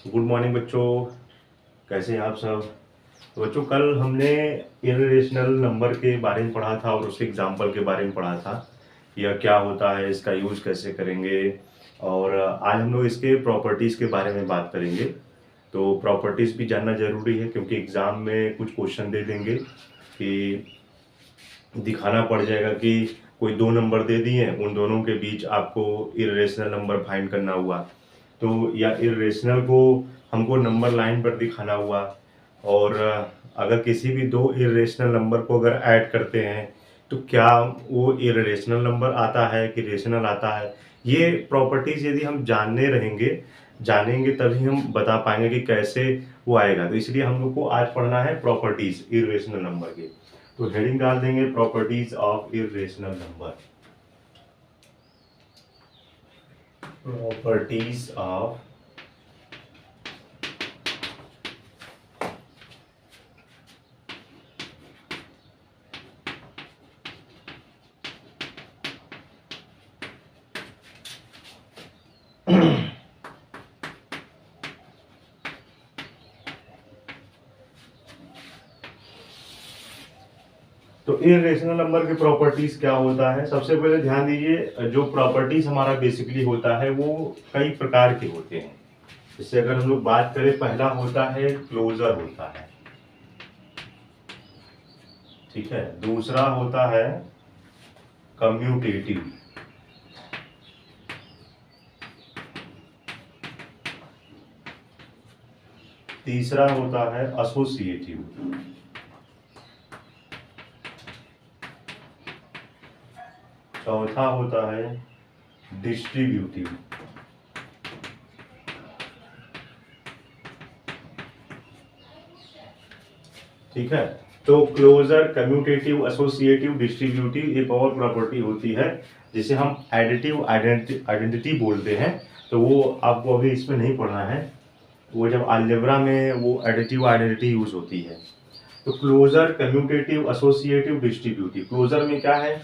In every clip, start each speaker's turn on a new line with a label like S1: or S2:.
S1: Good morning बच्चों, कैसे हैं आप सब। तो बच्चों कल हमने इरेशनल नंबर के बारे में पढ़ा था और उसके एग्जाम्पल के बारे में पढ़ा था। यह क्या होता है, इसका यूज कैसे करेंगे, और आज हम लोग इसके प्रॉपर्टीज के बारे में बात करेंगे। तो प्रॉपर्टीज भी जानना जरूरी है क्योंकि एग्जाम में कुछ क्वेश्चन दे देंगे कि दिखाना पड़ जाएगा कि कोई दो नंबर दे दिए, उन दोनों के बीच आपको इरेशनल नंबर फाइंड करना हुआ, तो या इरेशनल को हमको नंबर लाइन पर दिखाना हुआ, और अगर किसी भी दो इरेशनल नंबर को अगर ऐड करते हैं तो क्या वो इरेशनल नंबर आता है कि रेशनल आता है। ये प्रॉपर्टीज यदि हम जानेंगे तभी हम बता पाएंगे कि कैसे वो आएगा। तो इसलिए हम लोग को आज पढ़ना है प्रॉपर्टीज इरेशनल नंबर के। तो हेडिंग डाल देंगे properties of irrational number. Properties of तो इरेशनल नंबर के प्रॉपर्टीज क्या होता है। सबसे पहले ध्यान दीजिए, जो प्रॉपर्टीज हमारा बेसिकली होता है वो कई प्रकार के होते हैं। इससे अगर हम लोग बात करें, पहला होता है क्लोजर होता है, ठीक है। दूसरा होता है कम्यूटेटिव, तीसरा होता है एसोसिएटिव, चौथा होता है डिस्ट्रीब्यूटिव, ठीक है। तो क्लोजर, कम्यूटेटिव, एसोसिएटिव, डिस्ट्रीब्यूटिव, एक और प्रॉपर्टी होती है जिसे हम एडिटिव आइडेंटिटी बोलते हैं। तो वो आपको अभी इसमें नहीं पढ़ना है, वो जब अलजेब्रा में वो एडिटिव आइडेंटिटी यूज होती है। तो closure, commutative, associative, distributive. Closure में क्या है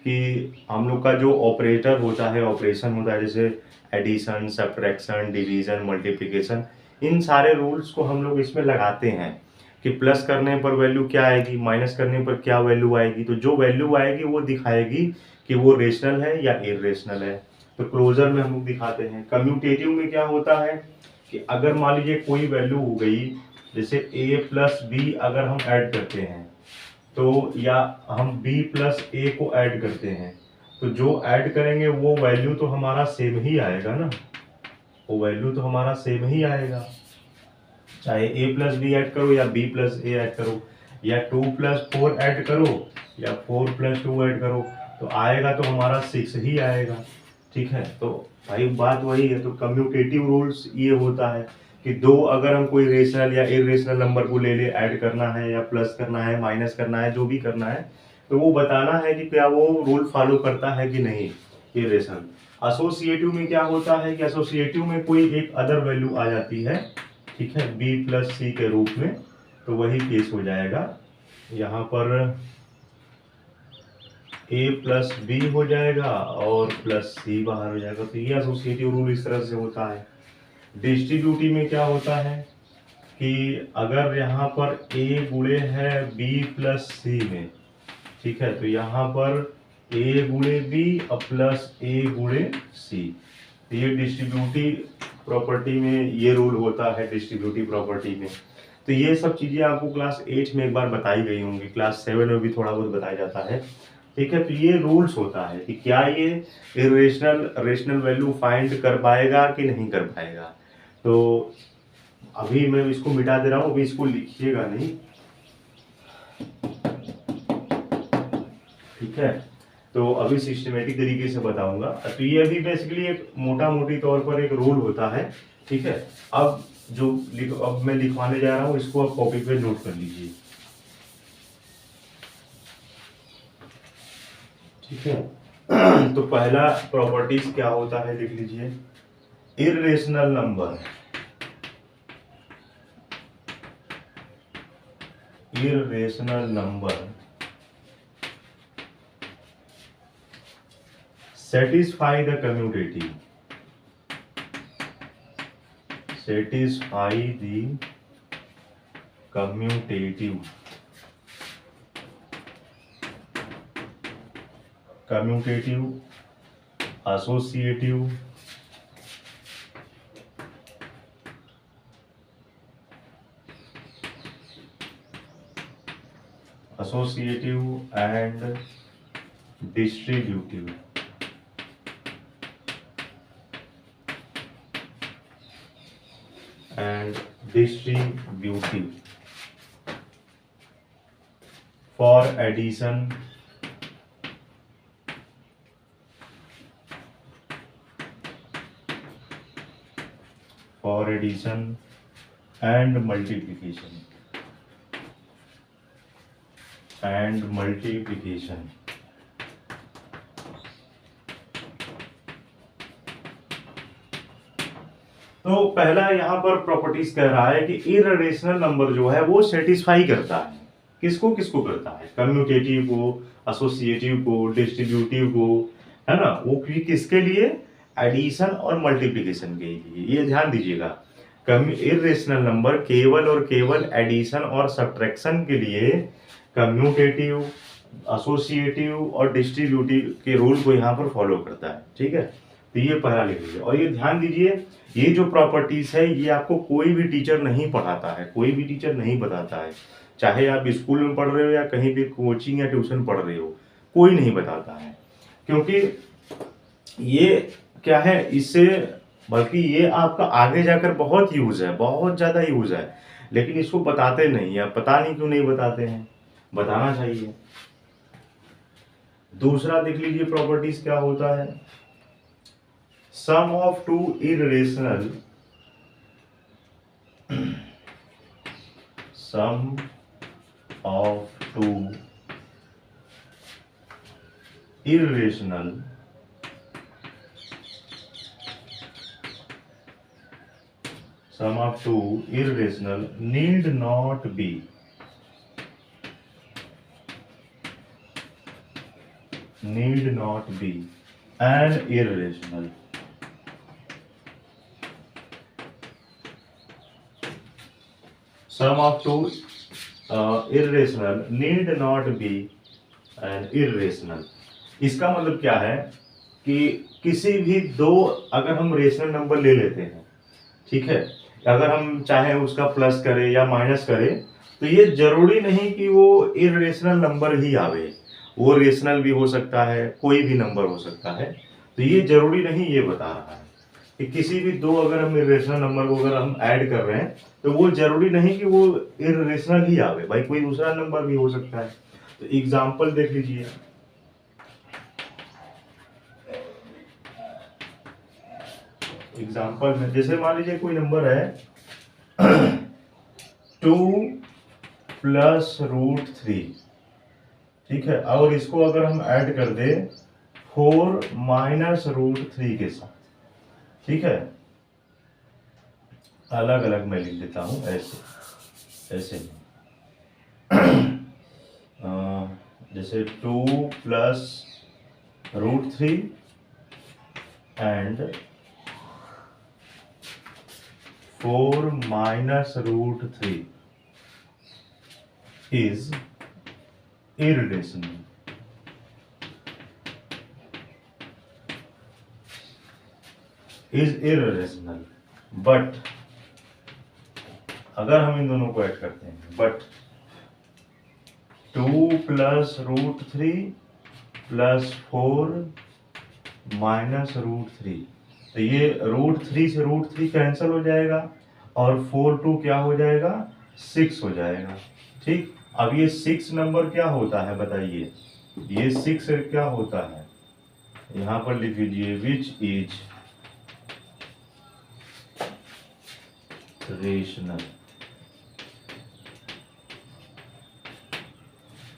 S1: कि हम लोग का जो ऑपरेटर होता है, ऑपरेशन होता है, जैसे एडिशन, सब्ट्रैक्शन, डिवीजन, मल्टीप्लिकेशन, इन सारे रूल्स को हम लोग इसमें लगाते हैं कि प्लस करने पर वैल्यू क्या आएगी, माइनस करने पर क्या वैल्यू आएगी। तो जो वैल्यू आएगी वो दिखाएगी कि वो रेशनल है या इरेशनल है। तो क्लोजर में हम लोग दिखाते हैं। कम्यूटेटिव में क्या होता है कि अगर मान लीजिए कोई वैल्यू हो गई, जैसे a प्लस बी अगर हम ऐड करते हैं, तो या हम b प्लस ए को ऐड करते हैं, तो जो ऐड करेंगे वो वैल्यू तो हमारा सेम ही आएगा ना, वो वैल्यू तो हमारा सेम ही आएगा। चाहे a प्लस बी ऐड करो या b प्लस ए ऐड करो, या 2 प्लस 4 ऐड करो या 4 प्लस 2 ऐड करो, तो आएगा तो हमारा 6 ही आएगा, ठीक है। तो भाई बात वही है। तो कम्यूटेटिव रूल्स ये होता है कि दो अगर हम कोई रेशनल या इरेशनल नंबर को ले ऐड करना है या प्लस करना है, माइनस करना है, जो भी करना है, तो वो बताना है कि क्या वो रूल फॉलो करता है कि नहीं इरेशनल। एसोसिएटिव में क्या होता है कि एसोसिएटिव में कोई एक अदर वैल्यू आ जाती है, ठीक है, b प्लस सी के रूप में, तो वही केस हो जाएगा। यहाँ पर a प्लस बी हो जाएगा और प्लस सी बाहर हो जाएगा। तो ये एसोसिएटिव रूल इस तरह से होता है। डिस्ट्रीब्यूटिव में क्या होता है कि अगर यहाँ पर a गुणे है b प्लस सी में, ठीक है, तो यहाँ पर a गुणे b और प्लस a गुणे सी। तो ये डिस्ट्रीब्यूटिव प्रॉपर्टी में ये रूल होता है, डिस्ट्रीब्यूटिव प्रॉपर्टी में। तो ये सब चीजें आपको क्लास 8 में एक बार बताई गई होंगी, क्लास 7 में भी थोड़ा बहुत बताया जाता है, ठीक है। तो ये रूल्स होता है कि क्या ये रेशनल वैल्यू फाइंड कर पाएगा कि नहीं कर पाएगा। तो अभी मैं इसको मिटा दे रहा हूँ, अभी इसको लिखिएगा नहीं, ठीक है। तो अभी सिस्टमेटिक तरीके से बताऊंगा। तो ये अभी बेसिकली एक मोटा मोटी तौर पर एक रूल होता है, ठीक है। अब अब मैं लिखवाने जा रहा हूँ, इसको आप कॉपी पे नोट कर लीजिए, ठीक है। तो पहला प्रॉपर्टीज क्या होता है लिख लीजिए। Irrational number, irrational number satisfy the commutative, satisfy the commutative associative and distributive for addition and multiplication तो पहला यहाँ पर प्रॉपर्टीज कह रहा है कि इररेशनल नंबर जो है वो सेटिस्फाई करता है, किसको किसको करता है, कम्यूटेटिव को, एसोसिएटिव को, डिस्ट्रीब्यूटिव को, है ना, वो किसके लिए, एडिशन और मल्टीप्लिकेशन के लिए। ये ध्यान दीजिएगा, इररेशनल नंबर केवल और केवल एडिशन और सब्ट्रैक्शन के लिए कम्यूटेटिव, एसोसिएटिव और डिस्ट्रीब्यूटिव के रूल को यहाँ पर फॉलो करता है। ठीक है, तो ये पहला लिख लीजिए। और ये ध्यान दीजिए, ये जो प्रॉपर्टीज है ये आपको कोई भी टीचर नहीं पढ़ाता है, कोई भी टीचर नहीं बताता है, चाहे आप स्कूल में पढ़ रहे हो या कहीं भी कोचिंग या ट्यूशन पढ़ रहे हो, कोई नहीं बताता है। क्योंकि ये क्या है, इससे बल्कि ये आपका आगे जाकर बहुत यूज है, बहुत ज्यादा यूज है, लेकिन इसको बताते नहीं है। पता नहीं क्यों नहीं बताते हैं, बताना चाहिए। दूसरा देख लीजिए प्रॉपर्टीज क्या होता है, sum of two irrational sum of two irrational need not be an irrational. Sum of two irrational need not be an irrational. इसका मतलब क्या है कि किसी भी दो अगर हम रेशनल नंबर ले लेते हैं, ठीक है, अगर हम चाहे उसका प्लस करें या माइनस करें, तो ये जरूरी नहीं कि वो इररेशनल नंबर ही आवे, वो रेशनल भी हो सकता है, कोई भी नंबर हो सकता है। तो ये जरूरी नहीं, ये बता रहा है कि किसी भी दो अगर हम इररेशनल नंबर को अगर हम ऐड कर रहे हैं तो वो जरूरी नहीं कि वो इररेशनल ही आवे, भाई कोई दूसरा नंबर भी हो सकता है। तो एग्जांपल देख लीजिए, एग्जांपल में जैसे मान लीजिए कोई नंबर है 2 प्लस रूट 3, ठीक है, और इसको अगर हम ऐड कर दे 4 माइनस रूट 3 के साथ, ठीक है, अलग अलग मैं लिख देता हूं, ऐसे जैसे 2 plus root 3 and 4 minus root 3 is irrational. But अगर हम इन दोनों को ऐड करते हैं, but 2 plus root 3 plus 4 minus root 3, तो ये रूट 3 से रूट 3 कैंसिल हो जाएगा और 4 2 क्या हो जाएगा, 6 हो जाएगा। ठीक, अब ये 6 नंबर क्या होता है बताइए, ये 6 क्या होता है, यहां पर लिख लीजिए विच इज रेशनल।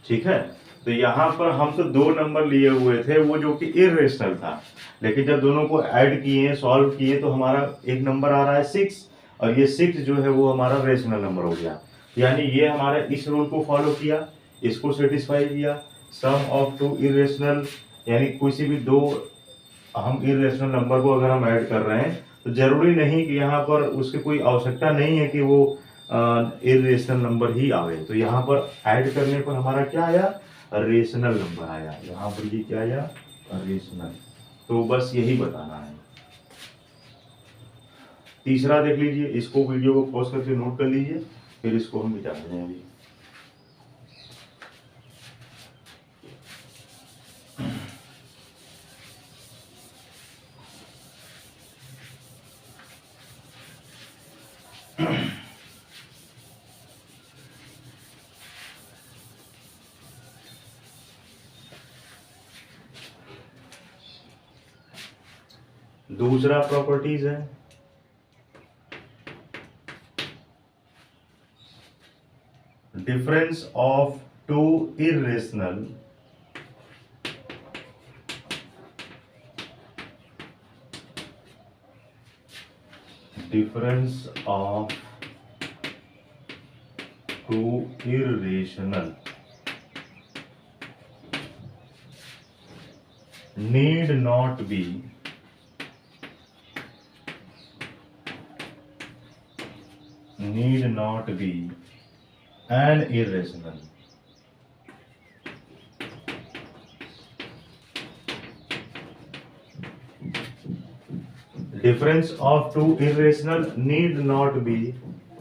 S1: ठीक है, तो यहां पर हम तो दो नंबर लिए हुए थे, वो जो कि इररेशनल था, लेकिन जब दोनों को ऐड किए, सॉल्व किए, तो हमारा एक नंबर आ रहा है 6, और ये 6 जो है वो हमारा रेशनल नंबर हो गया। यानी ये हमारा इस रूल को फॉलो किया, इसको सेटिस्फाई किया। सम ऑफ टू इररेशनल, यानी किसी भी दो हम इररेशनल नंबर को अगर हम ऐड कर रहे हैं तो जरूरी नहीं कि यहाँ पर उसकी कोई आवश्यकता नहीं है कि वो इरेशनल नंबर ही आवे। तो यहाँ पर ऐड करने पर हमारा क्या आया, रेशनल नंबर आया। यहाँ पर ये क्या आया, रेशनल। तो बस यही बताना है। तीसरा देख लीजिए, इसको वीडियो को पॉज करके नोट कर लीजिए, फिर इसको हम मिटा देंगे। दूसरा प्रॉपर्टीज है difference of two irrational difference of two irrational need not be an irrational. Difference of two irrational need not be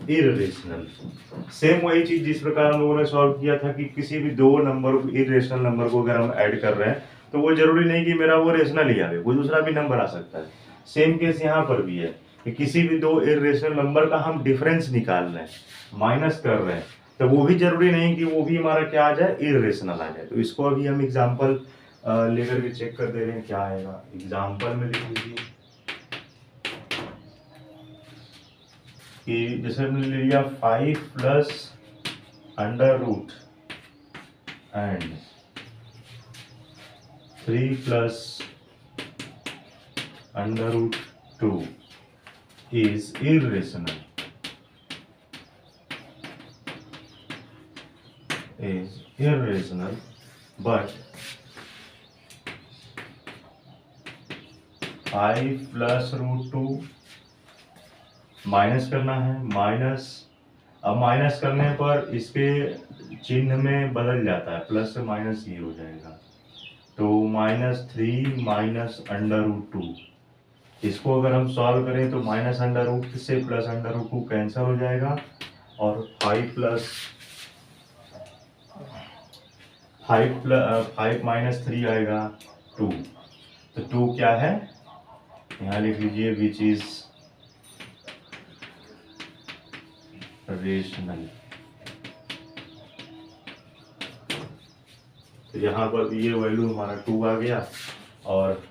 S1: irrational. Same वही चीज जिस प्रकार हम लोगों ने सॉल्व किया था कि किसी भी दो नंबर इरेशनल नंबर को अगर हम ऐड कर रहे हैं तो वो जरूरी नहीं कि मेरा वो रेशनल ही आवे, कोई दूसरा भी नंबर आ सकता है। सेम केस यहाँ पर भी है कि किसी भी दो इरेशनल नंबर का हम डिफरेंस निकाल रहे हैं, माइनस कर रहे हैं, तो वो भी जरूरी नहीं कि वो भी हमारा क्या आ जाए, इरेशनल आ जाए। तो इसको अभी हम एग्जाम्पल लेकर के चेक कर दे रहे हैं क्या आएगा। एग्जाम्पल में लिख लीजिए कि जैसे हमने ले लिया 5 plus under root and 3 plus under root 2 is irrational, but 5 plus root 2 minus करना है, माइनस, अब माइनस करने पर इसके चिन्ह में बदल जाता है, प्लस से माइनस ये हो जाएगा, तो -3 माइनस अंडर रूट 2। इसको अगर हम सॉल्व करें तो माइनस अंडर रूट से प्लस अंडर रूट 2 कैंसिल हो जाएगा और 5 माइनस 3 आएगा 2। तो 2 क्या है, यहाँ लिख लीजिए विच इज रेशनल। तो यहाँ पर ये वैल्यू हमारा 2 आ गया और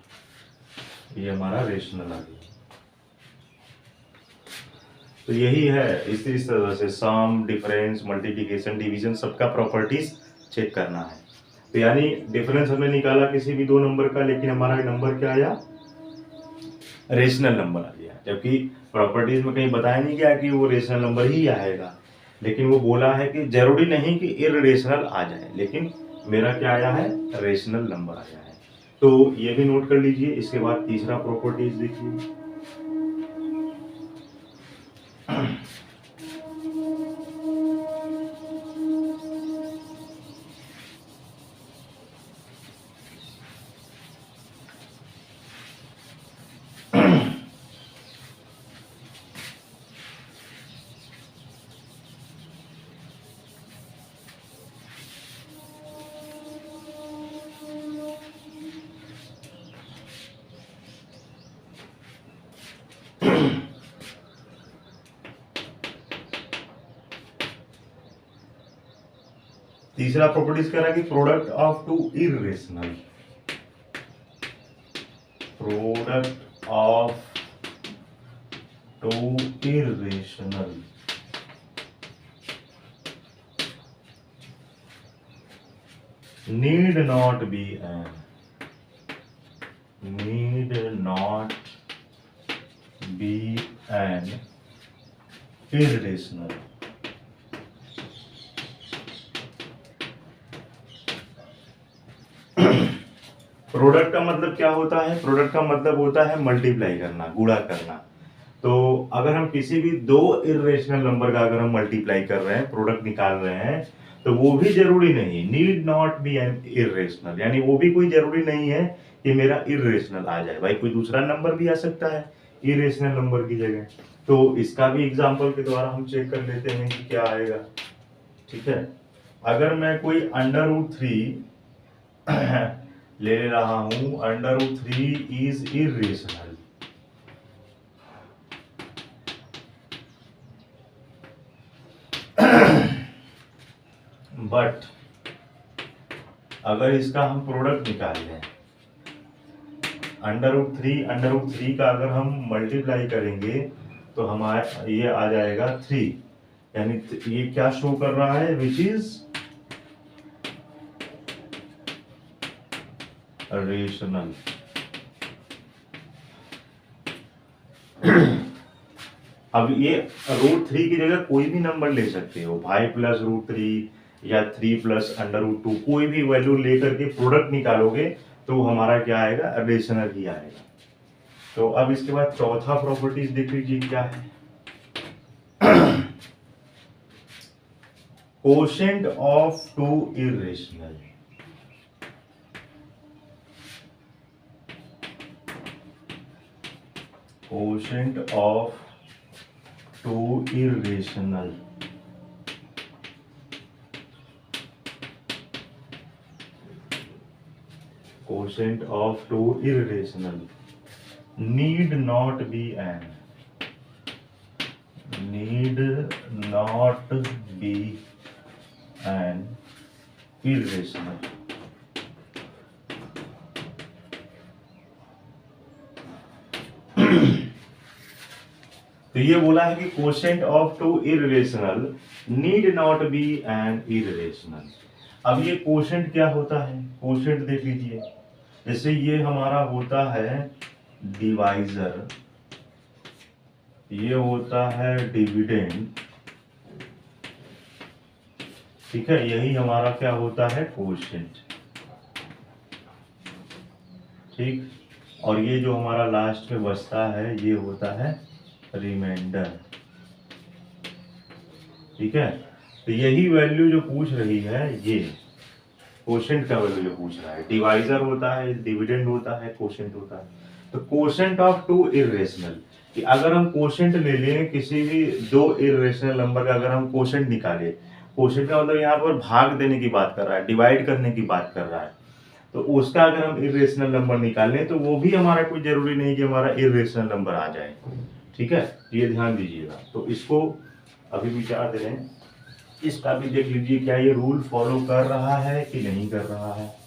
S1: ये हमारा रेशनल आ गया। तो यही है, इस तरह से सम, डिफरेंस, मल्टीप्लिकेशन, डिवीजन सबका प्रॉपर्टीज चेक करना है। तो यानी डिफरेंस हमने निकाला किसी भी दो नंबर का, लेकिन हमारा नंबर क्या आया, रेशनल नंबर आ गया। जबकि प्रॉपर्टीज में कहीं बताया नहीं गया कि वो रेशनल नंबर ही आएगा, लेकिन वो बोला है कि जरूरी नहीं कि इररेशनल आ जाए, लेकिन मेरा क्या आया है, रेशनल नंबर आया है। तो ये भी नोट कर लीजिए। इसके बाद तीसरा प्रॉपर्टीज देखिए, तीसरा प्रॉपर्टीज कह रहा है कि product of two irrational, product of two irrational need not be an irrational। Product का मतलब क्या होता है, प्रोडक्ट का मतलब होता है मल्टीप्लाई करना, गुणा करना। तो अगर हम किसी भी दो इर्रेशनल नंबर का अगर हम मल्टीप्लाई कर रहे हैं, प्रोडक्ट निकाल रहे हैं, तो वो भी जरूरी नहीं, need not be an irrational, यानी वो भी कोई जरूरी नहीं है कि मेरा इर्रेशनल आ जाए। भाई कोई दूसरा नंबर भी आ सकता है इर्रेशनल नंबर की जगह। तो इसका भी एग्जांपल के द्वारा हम चेक कर लेते हैं कि क्या आएगा। ठीक है, अगर मैं कोई √3 ले रहा हूं, √3 इज इर्रेशनल, बट अगर इसका हम प्रोडक्ट निकाल लें, √3 का अगर हम मल्टीप्लाई करेंगे तो हमारा ये आ जाएगा 3, यानी ये क्या शो कर रहा है, विच इज रेशनल। अब ये √3 की जगह कोई भी नंबर ले सकते हो, भाई प्लस √3 या 3 प्लस √2, कोई भी वैल्यू लेकर के प्रोडक्ट निकालोगे तो हमारा क्या आएगा, रेशनल ही आएगा। तो अब इसके बाद चौथा प्रॉपर्टीज देख लीजिए क्या है, quotient of two irrational. Quotient of two irrational, quotient of two irrational need not be an irrational। तो ये बोला है कि quotient of two irrational need not be an irrational. अब ये कोशेंट क्या होता है, कोशेंट देख लीजिए, जैसे ये हमारा होता है डिवाइजर, ये होता है डिविडेंड, ठीक है, यही हमारा क्या होता है, कोशेंट। ठीक, और ये जो हमारा लास्ट में बचता है ये होता है रिमाइंडर। ठीक है, तो यही वैल्यू जो पूछ रही है, ये कोशेंट का वैल्यू जो पूछ रहा है, डिवाइजर होता है, डिविडेंड होता है, कोशेंट होता है। तो कोशेंट ऑफ टू इर्रेशनल, कि अगर हम कोशेंट ले लें किसी भी दो इर्रेशनल नंबर का, अगर हम कोशेंट निकाले, कोशेंट का मतलब यहाँ पर भाग देने की बात कर रहा है, डिवाइड करने की बात कर रहा है, तो उसका अगर हम इर्रेशनल नंबर निकालें तो वो भी हमारा कोई जरूरी नहीं कि हमारा इर्रेशनल नंबर आ जाए। ठीक है, ये ध्यान दीजिएगा। तो इसको अभी विचार दे रहे हैं, इसका भी देख लीजिए क्या ये रूल फॉलो कर रहा है कि नहीं कर रहा है।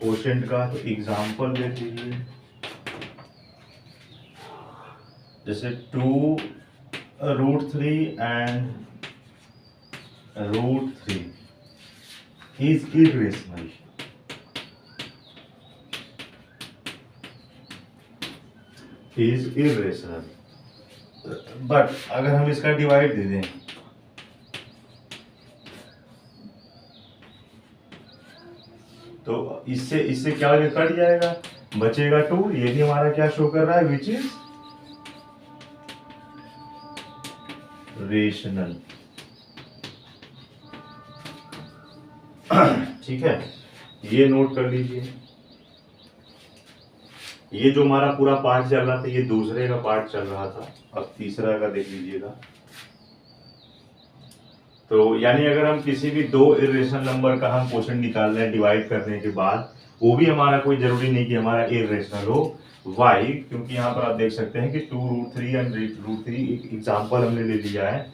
S1: कोशेंट का तो एग्जांपल देख लीजिए, जैसे 2√3 and √3 is irrational. Is irrational, but अगर हम इसका डिवाइड दे दें, तो इससे इससे क्या कट जाएगा, बचेगा 2, ये भी हमारा क्या शो कर रहा है, विच इज रेशनल। ठीक है, ये नोट कर लीजिए। ये जो हमारा पूरा पार्ट चल रहा था, ये दूसरे का पार्ट चल रहा था, अब तीसरा का देख लीजिएगा। तो यानी अगर हम किसी भी दो इर्रेशनल नंबर का हम क्वोशंट निकाल रहे हैं डिवाइड करने के बाद, वो भी हमारा कोई जरूरी नहीं कि हमारा इर्रेशनल हो। वाई, क्योंकि यहाँ पर आप देख सकते हैं कि 2√3 एंड √3 एक एग्जाम्पल हमने ले लिया है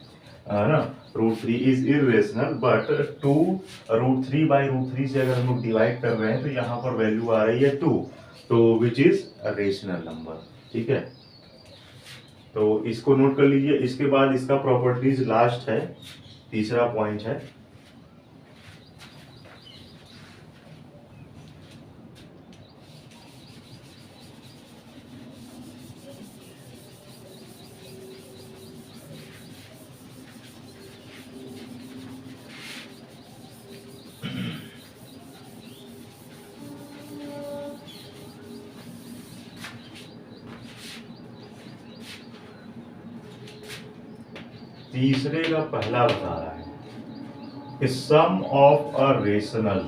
S1: ना, √3 इज इर्रेशनल, बट 2√3/√3 से अगर हम लोग डिवाइड कर रहे हैं तो यहाँ पर वैल्यू आ रही है 2, तो विच इज रेशनल नंबर। ठीक है, तो इसको नोट कर लीजिए। इसके बाद इसका प्रॉपर्टीज लास्ट है, तीसरा पॉइंट है, तीसरे का पहला बता रहा है कि sum of a rational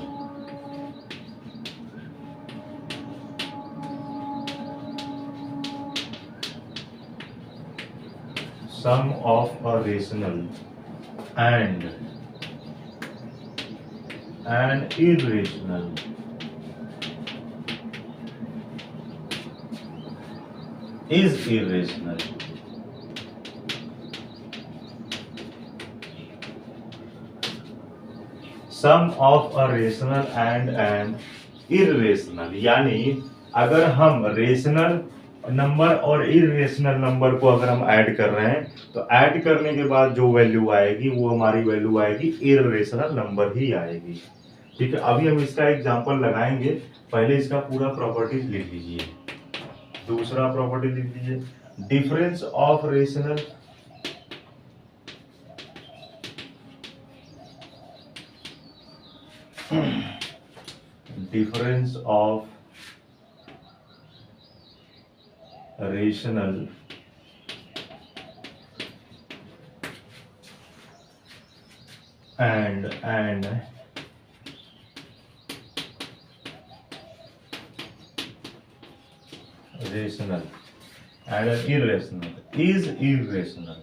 S1: sum of a rational and an irrational is irrational. Sum of a rational and an irrational, यानी अगर हम रेशनल नंबर और इरेशनल नंबर को अगर हम ऐड कर रहे हैं तो ऐड करने के बाद जो वैल्यू आएगी वो हमारी वैल्यू आएगी इरेशनल नंबर ही आएगी। ठीक है, अभी हम इसका एग्जांपल लगाएंगे। पहले इसका पूरा प्रॉपर्टीज लिख लीजिए। दूसरा प्रॉपर्टी लिख लीजिए, difference of rational difference of rational and rational and irrational is irrational।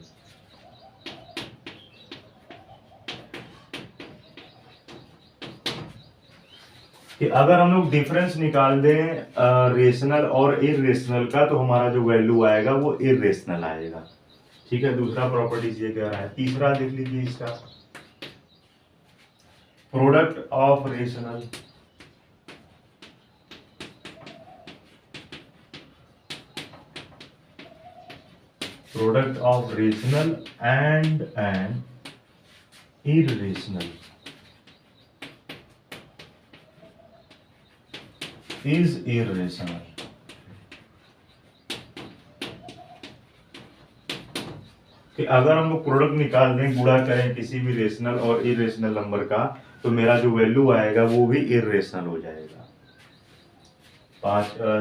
S1: कि अगर हम लोग डिफरेंस निकाल दें रेशनल और इरेशनल का तो हमारा जो वैल्यू आएगा वो इरेशनल आएगा। ठीक है, दूसरा प्रॉपर्टीज ये कह रहा है। तीसरा देख लीजिए इसका, product of rational and an irrational is irrational। कि अगर हम लोग प्रोडक्ट निकाल दें, गुणा करें किसी भी रेशनल और इरेशनल नंबर का, तो मेरा जो वैल्यू आएगा वो भी इरेशनल हो जाएगा।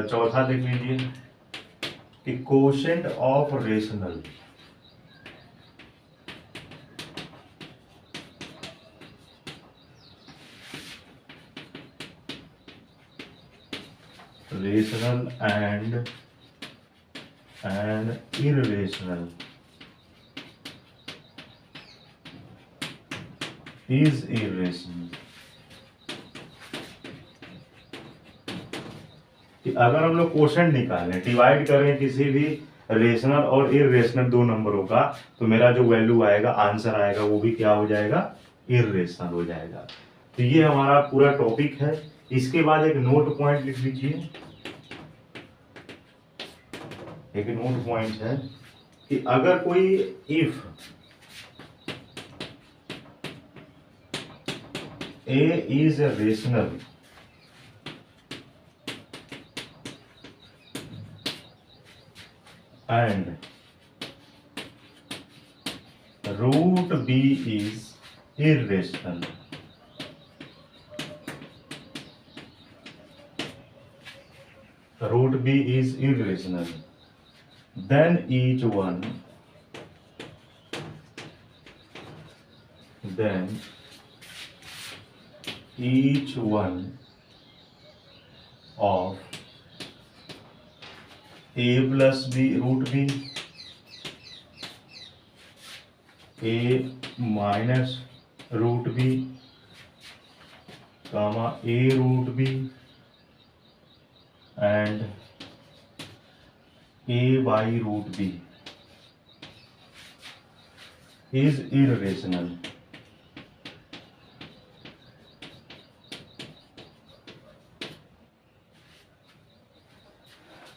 S1: चौथा देख लीजिए कि quotient of rational and irrational is irrational। कि अगर हम लोग क्वोशेंट निकालें, डिवाइड करें किसी भी रेशनल और इरेशनल दो नंबरों का, तो मेरा जो वैल्यू आएगा, आंसर आएगा, वो भी क्या हो जाएगा, इरेशनल हो जाएगा। तो ये हमारा पूरा टॉपिक है। इसके बाद एक नोट पॉइंट लिख लीजिए। एक नोट पॉइंट है कि अगर कोई if A is a rational and root B is irrational, root B is irrational, then each one of A plus B root B, A minus root B, comma A root B and A by root B is irrational।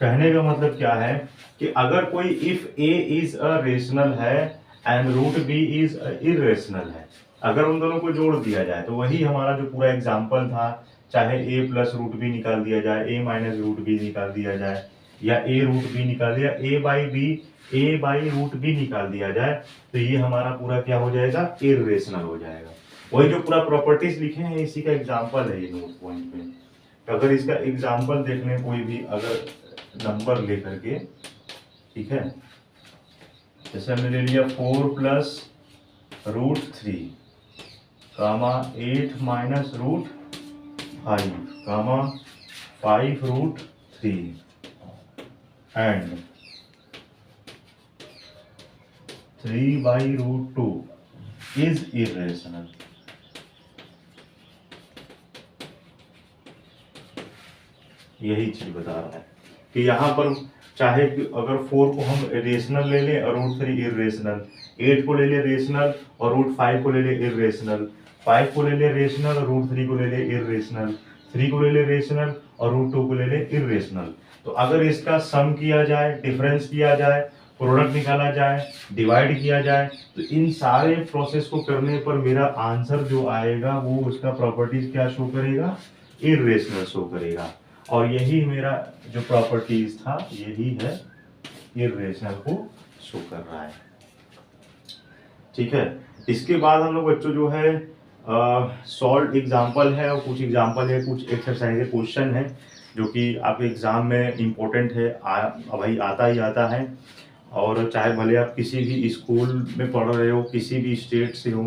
S1: कहने का मतलब क्या है कि अगर कोई if A is a rational है and root B is irrational है, अगर उन दोनों को जोड़ दिया जाए तो वही हमारा जो पूरा एग्जांपल था, चाहे A प्लस रूट B निकाल दिया जाए, A माइनस रूट B निकाल दिया जाए, या A रूट B निकाल दिया, A बाई रूट B निकाल दिया जाए, तो ये हमारा पूरा क्या हो जाएगा, इरेशनल हो जाएगा। वही जो पूरा प्रॉपर्टीज लिखे हैं इसी का एग्जाम्पल है ये नोट पॉइंट में। अगर इसका एग्जाम्पल देखने कोई भी अगर नंबर लेकर के, ठीक है, जैसे हमने ले लिया 4 plus √3 comma 8 minus √5 comma 5 √3 and 3/√2 is irrational. यही चीज बता रहा है कि यहाँ पर चाहे अगर 4 को हम रेशनल ले लें और √3 इरेशनल, 8 को ले ले रेशनल और √5 को ले ले इरेशनल, 5 को ले ले रेशनल और √3 को ले ले इरेशनल, 3 को ले ले रेशनल और √2 को ले ले इरेशनल। तो अगर इसका सम किया जाए, डिफरेंस किया जाए, प्रोडक्ट निकाला जाए, डिवाइड किया जाए, तो इन सारे प्रोसेस को करने पर मेरा आंसर जो आएगा वो उसका प्रॉपर्टीज क्या शो करेगा, इरेशनल शो करेगा। और यही मेरा जो प्रॉपर्टीज था यही है इरेशनल को शो कर रहा है। ठीक है, इसके बाद हम लोग बच्चों जो है सॉल्व एग्जाम्पल है और कुछ एग्जाम्पल है, कुछ एक्सरसाइज क्वेश्चन है जो कि आपके एग्जाम में इम्पोर्टेंट है, भाई आता ही आता है। और चाहे भले आप किसी भी स्कूल में पढ़ रहे हो, किसी भी स्टेट से हो,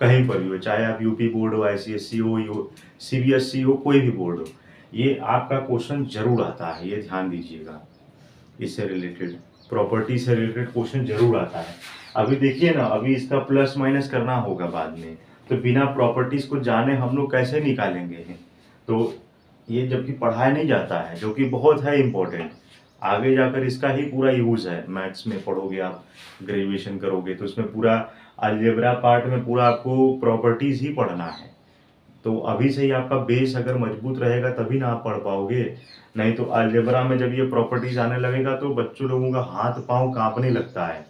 S1: कहीं पर भी हो, चाहे आप यूपी बोर्ड हो, ICSE हो, CBSE हो, कोई भी बोर्ड हो, ये आपका क्वेश्चन जरूर आता है, ये ध्यान दीजिएगा। इससे रिलेटेड, प्रॉपर्टी से रिलेटेड क्वेश्चन जरूर आता है। अभी देखिए ना, अभी इसका प्लस माइनस करना होगा बाद में, तो बिना प्रॉपर्टीज को जाने हम लोग कैसे निकालेंगे। तो ये जबकि पढ़ाया नहीं जाता है, जो कि बहुत है इम्पोर्टेंट, आगे जाकर इसका ही पूरा यूज है। मैथ्स में पढ़ोगे आप, ग्रेजुएशन करोगे तो उसमें पूरा अलजेब्रा पार्ट में पूरा आपको प्रॉपर्टीज ही पढ़ना है। तो अभी से ही आपका बेस अगर मजबूत रहेगा तभी ना आप पढ़ पाओगे, नहीं तो अलजेब्रा में जब ये प्रॉपर्टीज आने लगेगा तो बच्चों लोगों का हाथ पांव कांपने लगता है,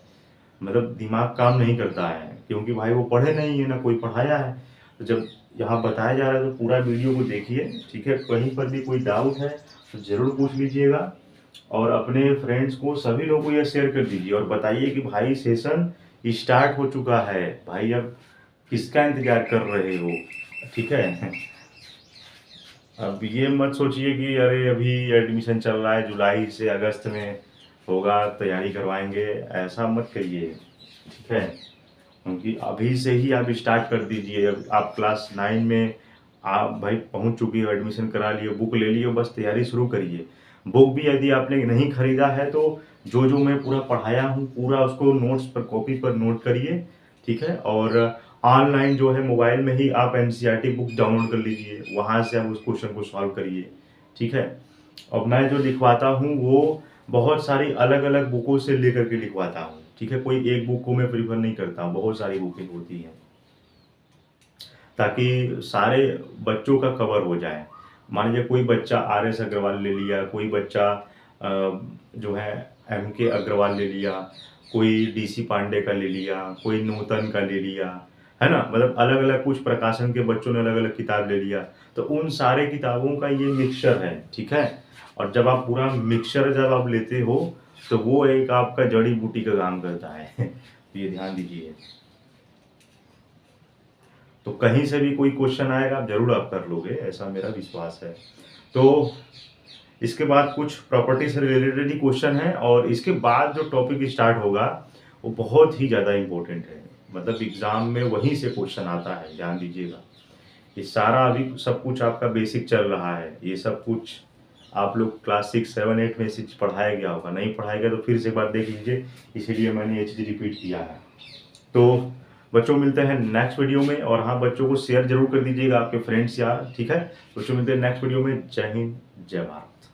S1: मतलब दिमाग काम नहीं करता है, क्योंकि भाई वो पढ़े नहीं है, ना कोई पढ़ाया है। तो जब यहाँ बताया जा रहा है तो पूरा वीडियो को देखिए, ठीक है। कहीं पर भी कोई डाउट है तो जरूर पूछ लीजिएगा, और अपने फ्रेंड्स को, सभी लोगों को यह शेयर कर दीजिए और बताइए कि भाई सेशन स्टार्ट हो चुका है, भाई अब किसका इंतजार कर रहे हो, ठीक है। अब ये मत सोचिए कि अरे अभी एडमिशन चल रहा है, जुलाई से अगस्त में होगा, तैयारी करवाएंगे, ऐसा मत करिए, ठीक है। क्योंकि अभी से ही आप स्टार्ट कर दीजिए। अब आप क्लास 9 में आप भाई पहुंच चुकी हो, एडमिशन करा लिए, बुक ले लिए, बस तैयारी शुरू करिए। बुक भी यदि आपने नहीं खरीदा है तो जो जो मैं पूरा पढ़ाया हूँ पूरा उसको नोट्स पर, कॉपी पर नोट करिए, ठीक है। और ऑनलाइन जो है मोबाइल में ही आप NCERT बुक डाउनलोड कर लीजिए, वहाँ से आप उस क्वेश्चन को सॉल्व करिए, ठीक है। और मैं जो लिखवाता हूँ वो बहुत सारी अलग अलग बुकों से लेकर के लिखवाता हूँ, ठीक है। कोई एक बुक को मैं प्रीफर नहीं करता, बहुत सारी बुकें होती हैं, ताकि सारे बच्चों का कवर हो जाए। मान लीजिए कोई बच्चा RS अग्रवाल ले लिया, कोई बच्चा जो है MK अग्रवाल ले लिया, कोई DC पांडे का ले लिया, कोई नूतन का ले लिया, है ना। मतलब अलग अलग कुछ प्रकाशन के बच्चों ने अलग अलग किताब ले लिया, तो उन सारे किताबों का ये मिक्सचर है, ठीक है। और जब आप पूरा मिक्सचर जब आप लेते हो तो वो एक आपका जड़ी बूटी का काम करता है। ये ध्यान दीजिए। तो कहीं से भी कोई क्वेश्चन आएगा आप जरूर आप कर लोगे, ऐसा मेरा विश्वास है। तो इसके बाद कुछ प्रॉपर्टी से रिलेटेड ही क्वेश्चन है, और इसके बाद जो टॉपिक स्टार्ट होगा वो बहुत ही ज़्यादा इम्पोर्टेंट है, मतलब एग्जाम में वहीं से क्वेश्चन आता है, ध्यान दीजिएगा। ये सारा अभी सब कुछ आपका बेसिक चल रहा है, ये सब कुछ आप लोग क्लास 6, 7, 8 में से पढ़ाया गया होगा, नहीं पढ़ाया गया तो फिर से एक बार देख लीजिए, इसीलिए मैंने ये चीज़ रिपीट किया है। तो बच्चों मिलते हैं नेक्स्ट वीडियो में, और हाँ बच्चों को शेयर जरूर कर दीजिएगा आपके फ्रेंड्स यार, ठीक है। बच्चों मिलते हैं नेक्स्ट वीडियो में। जय हिंद, जय भारत।